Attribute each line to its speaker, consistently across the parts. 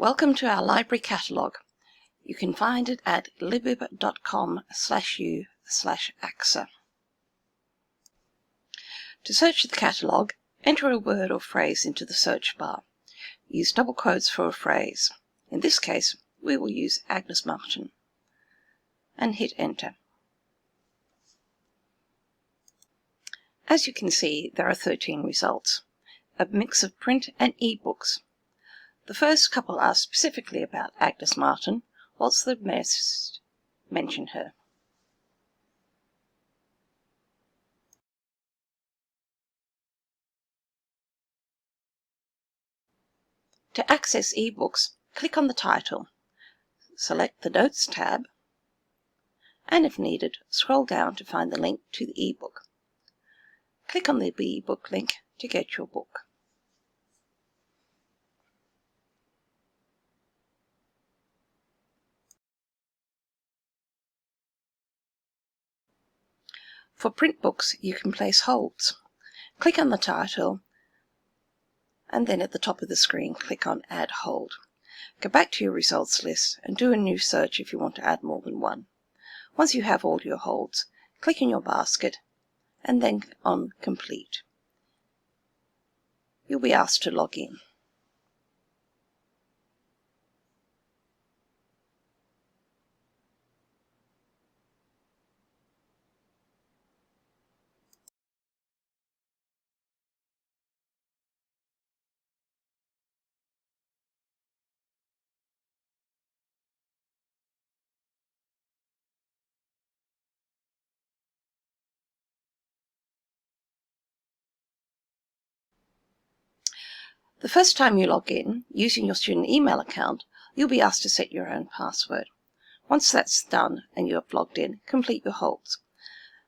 Speaker 1: Welcome to our library catalogue. You can find it at libib.com/u/AXA. To search the catalogue, enter a word or phrase into the search bar. Use double quotes for a phrase. In this case, we will use Agnes Martin, and hit enter. As you can see, there are 13 results, a mix of print and e-books. The first couple are specifically about Agnes Martin, whilst the rest mention her. To access e-books, click on the title, select the Notes tab, and if needed, scroll down to find the link to the e-book. Click on the e-book link to get your book. For print books, you can place holds. Click on the title, and then at the top of the screen, click on Add Hold. Go back to your results list and do a new search if you want to add more than one. Once you have all your holds, click in your basket and then on Complete. You'll be asked to log in. The first time you log in, using your student email account, you'll be asked to set your own password. Once that's done and you have logged in, complete your holds.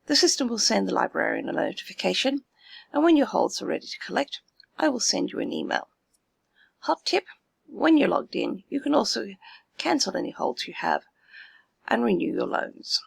Speaker 1: The system will send the librarian a notification, and when your holds are ready to collect, I will send you an email. Hot tip: when you're logged in, you can also cancel any holds you have and renew your loans.